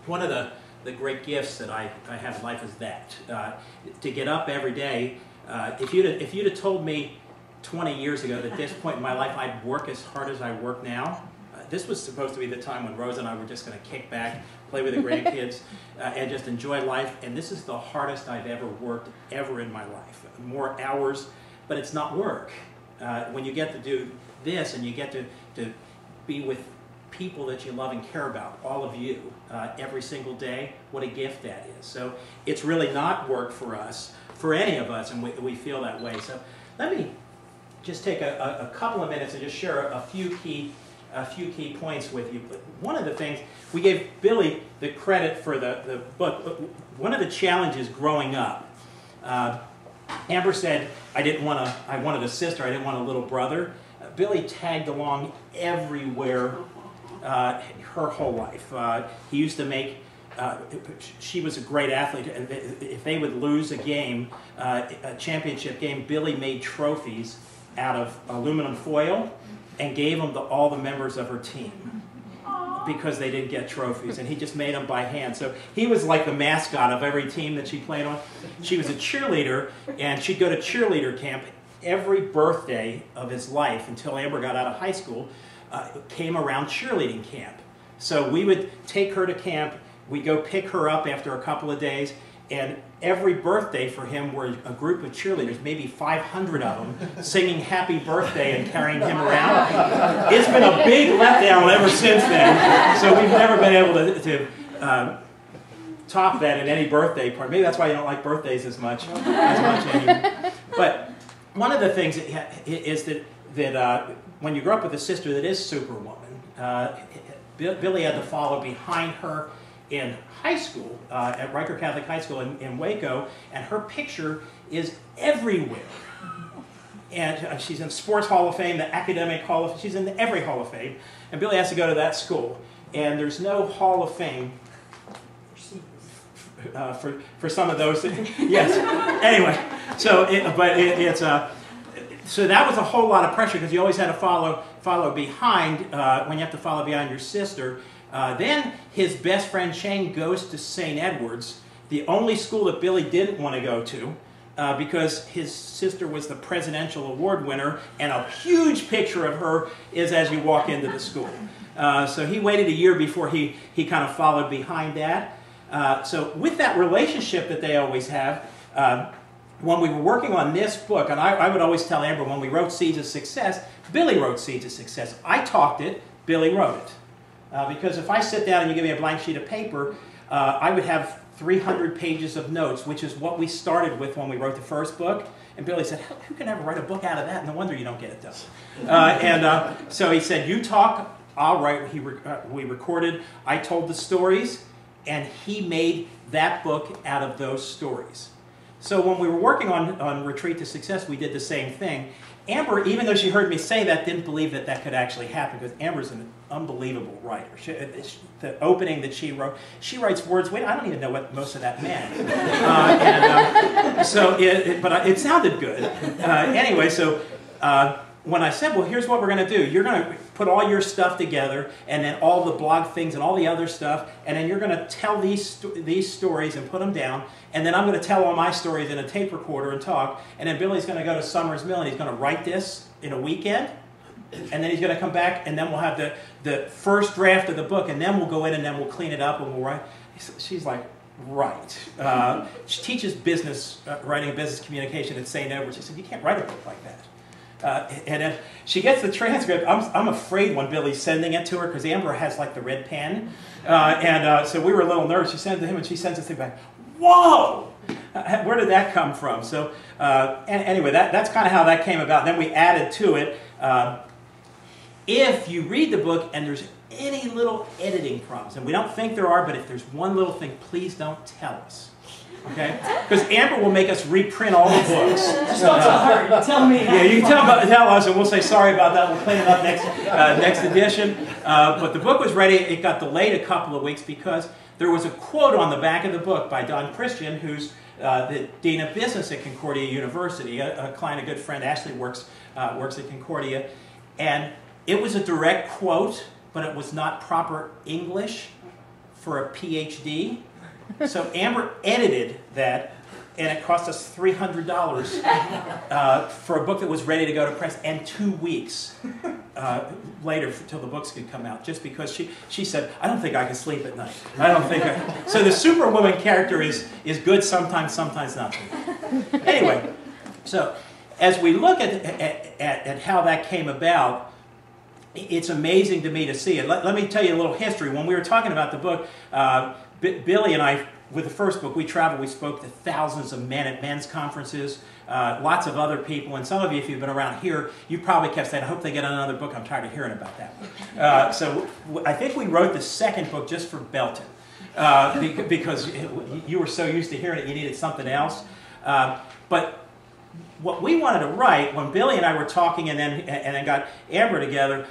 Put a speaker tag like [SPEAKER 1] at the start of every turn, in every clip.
[SPEAKER 1] one of the great gifts that I have in life is that. To get up every day. If you'd have told me 20 years ago that at this point in my life I'd work as hard as I work now, this was supposed to be the time when Rose and I were just going to kick back, play with the grandkids, and just enjoy life. And this is the hardest I've ever worked ever in my life. More hours, but it's not work. When you get to do this and you get to be with people that you love and care about, all of you, every single day, what a gift that is. So it's really not work for us, for any of us, and we feel that way. So let me just take a couple of minutes and just share a few key points with you. But one of the things, we gave Billy the credit for the book. One of the challenges growing up, Amber said, I wanted a sister, I didn't want a little brother. Billy tagged along everywhere her whole life. He used to make, she was a great athlete, and if they would lose a game, a championship game, Billy made trophies out of aluminum foil and gave them to all the members of her team because they didn't get trophies, and he just made them by hand. So he was like the mascot of every team that she played on. She was a cheerleader, and she'd go to cheerleader camp every birthday of his life until Amber got out of high school. Came around cheerleading camp. So we would take her to camp, we'd go pick her up after a couple of days, and every birthday for him were a group of cheerleaders, maybe 500 of them, singing happy birthday and carrying him around. It's been a big letdown ever since then, so we've never been able to top that in any birthday party. Maybe that's why you don't like birthdays as much anymore. But one of the things is that when you grow up with a sister that is Superwoman, Billy had to follow behind her in high school, at Riker Catholic High School in Waco, and her picture is everywhere. And she's in Sports Hall of Fame, the Academic Hall of Fame, she's in every Hall of Fame, and Billy has to go to that school. And there's no Hall of Fame for some of those things. Yes. Anyway, so so that was a whole lot of pressure because you always had to follow behind when you have to follow behind your sister. Then his best friend Shane goes to St. Edward's, the only school that Billy didn't want to go to because his sister was the presidential award winner, and a huge picture of her is as you walk into the school. So he waited a year before he kind of followed behind that. So with that relationship that they always have, when we were working on this book, and I would always tell Amber when we wrote Seeds of Success, Billy wrote Seeds of Success. I talked it, Billy wrote it. Because if I sit down and you give me a blank sheet of paper, I would have 300 pages of notes, which is what we started with when we wrote the first book. And Billy said, who can ever write a book out of that? No wonder you don't get it done. So he said, you talk, I'll write. We recorded, I told the stories, and he made that book out of those stories. So when we were working on Retreat to Success, we did the same thing. Amber, even though she heard me say that, didn't believe that that could actually happen because Amber's an unbelievable writer. The opening that she wrote, she writes words, wait, I don't even know what most of that meant. But it sounded good. Anyway, so when I said, well, here's what we're going to do. You're going to put all your stuff together, and then all the blog things and all the other stuff, and then you're going to tell these stories and put them down, and then I'm going to tell all my stories in a tape recorder and talk, and then Billy's going to go to Summers Mill, and he's going to write this in a weekend, and then he's going to come back, and then we'll have the first draft of the book, and then we'll go in, and then we'll clean it up, and we'll write. She's like, right. She teaches business, writing and business communication at St. Edward's. She said, you can't write a book like that. And then she gets the transcript. I'm afraid when Billy's sending it to her because Amber has like the red pen. So we were a little nervous. She sent it to him and she sends this thing back. Whoa! Where did that come from? So anyway, that's kind of how that came about. Then we added to it. If you read the book and there's any little editing problems, and we don't think there are, but if there's one little thing, please don't tell us. Okay? Because Amber will make us reprint all the books.
[SPEAKER 2] Just don't tell her. Tell me.
[SPEAKER 1] Yeah, you can tell us, and we'll say sorry about that. We'll clean it up next edition. But the book was ready. It got delayed a couple of weeks because there was a quote on the back of the book by Don Christian, who's the Dean of Business at Concordia University. A client, a good friend, Ashley works at Concordia. And it was a direct quote, but it was not proper English for a PhD. So Amber edited that, and it cost us $300 for a book that was ready to go to press, and 2 weeks later until the books could come out, just because she said, I don't think I can sleep at night. I don't think I... So the Superwoman character is good sometimes, sometimes not. Anyway, so as we look at how that came about, it's amazing to me to see it. Let me tell you a little history. When we were talking about the book, Billy and I, with the first book, we traveled, we spoke to thousands of men at men's conferences, lots of other people, and some of you, if you've been around here, you probably kept saying, I hope they get another book, I'm tired of hearing about that. So I think we wrote the second book just for Belton, because you were so used to hearing it, you needed something else. But what we wanted to write, when Billy and I were talking and then got Amber together,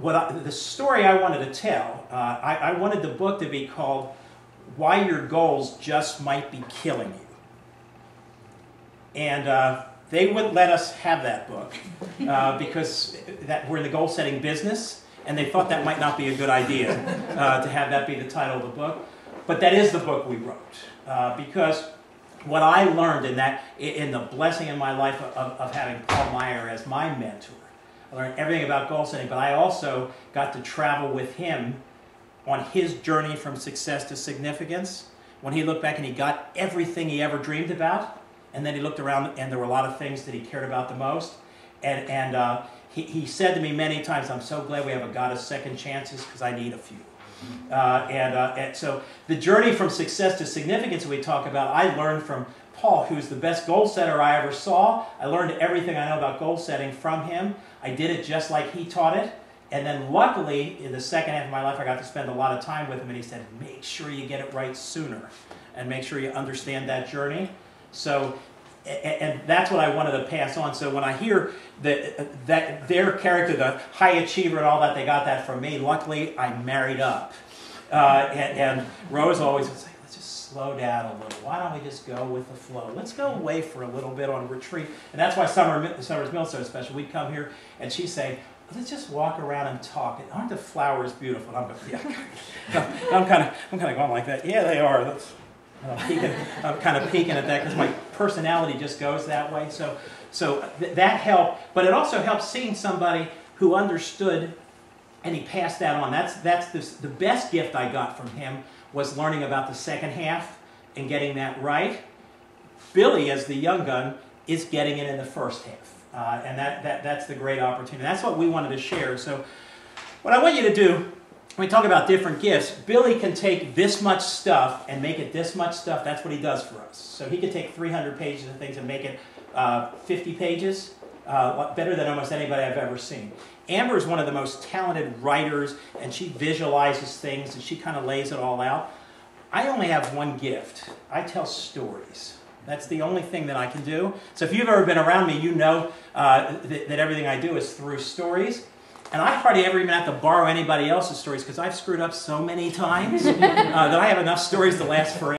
[SPEAKER 1] the story I wanted to tell, I wanted the book to be called Why Your Goals Just Might Be Killing You. And they wouldn't let us have that book because we're in the goal-setting business, and they thought that might not be a good idea to have that be the title of the book. But that is the book we wrote, because what I learned in the blessing in my life of having Paul Moyer as my mentor, I learned everything about goal setting, but I also got to travel with him on his journey from success to significance. When he looked back and he got everything he ever dreamed about, and then he looked around and there were a lot of things that he cared about the most. And he said to me many times, I'm so glad we have a God of second chances because I need a few. And so the journey from success to significance that we talk about, I learned from Paul, who's the best goal setter I ever saw. I learned everything I know about goal setting from him. I did it just like he taught it. And then luckily, in the second half of my life, I got to spend a lot of time with him, and he said, make sure you get it right sooner, and make sure you understand that journey. So, and that's what I wanted to pass on. So when I hear that their character, the high achiever and all that, they got that from me. Luckily, I married up. And Rose always would say, let's just slow down a little. Why don't we just go with the flow? Let's go away for a little bit on retreat. And that's why Summer's Mill is so special. We'd come here, and she'd say, let's just walk around and talk. Aren't the flowers beautiful? And I'm going, yeah. I'm kind of going like that. Yeah, they are. I'm kind of peeking at that because my personality just goes that way. So that helped, but it also helped seeing somebody who understood, and he passed that on. That's the best gift I got from him was learning about the second half and getting that right. Billy, as the young gun, is getting it in the first half, and that's the great opportunity. That's what we wanted to share. So what I want you to do, when we talk about different gifts, Billy can take this much stuff and make it this much stuff. That's what he does for us. So he can take 300 pages of things and make it 50 pages, better than almost anybody I've ever seen. Amber is one of the most talented writers, and she visualizes things, and she kind of lays it all out. I only have one gift. I tell stories. That's the only thing that I can do. So if you've ever been around me, you know that everything I do is through stories. And I hardly ever even have to borrow anybody else's stories because I've screwed up so many times that I have enough stories to last forever.